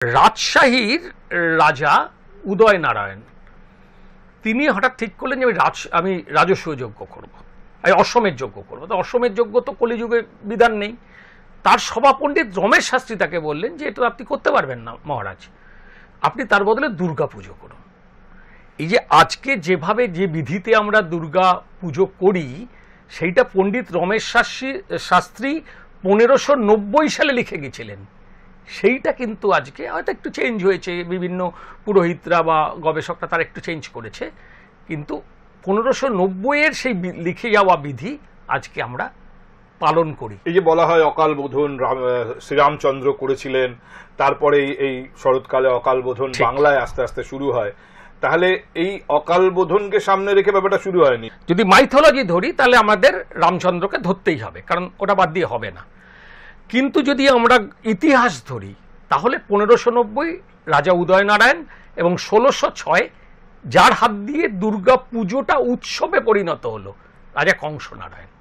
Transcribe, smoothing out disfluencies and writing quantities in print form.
রাজশাহীর রাজা উদয়নারায়ণ তিনি হঠাৎ ঠিক করলেন যে আমি রাজস্ব যজ্ঞ করব, আমি অশ্বমেধ যজ্ঞ করবো। তো অশ্বমেধ যজ্ঞ তো কলিযুগে বিধান নেই। তার সভা পণ্ডিত রমেশ শাস্ত্রী তাকে বললেন যে এটা আপনি করতে পারবেন না মহারাজ, আপনি তার বদলে দুর্গা পুজো করুন। এই যে আজকে যেভাবে যে বিধিতে আমরা দুর্গা পুজো করি সেইটা পণ্ডিত রমেশ শাস্ত্রী 1590 সালে লিখে গেছিলেন। সেইটা কিন্তু আজকে হয়তো একটু চেঞ্জ হয়েছে, বিভিন্ন পুরোহিতরা বা গবেষকরা তারা একটু চেঞ্জ করেছে, কিন্তু 1590-এর সেই লিখে যাওয়া বিধি আজকে আমরা পালন করি। এই যে বলা হয় অকাল বোধন শ্রীরামচন্দ্র করেছিলেন, তারপরে এই শরৎকালে অকাল বোধন বাংলায় আস্তে আস্তে শুরু হয়, তাহলে এই অকাল বোধনকে সামনে রেখে ব্যাপারটা শুরু হয়নি? যদি মাইথোলজি ধরি তাহলে আমাদের রামচন্দ্রকে ধরতেই হবে, কারণ ওটা বাদ দিয়ে হবে না। কিন্তু যদি আমরা ইতিহাস ধরি তাহলে 1590 রাজা উদয়নারায়ণ এবং 1606 যার হাত দিয়ে দুর্গা পুজোটা উৎসবে পরিণত হলো, রাজা কংসনারায়ণ।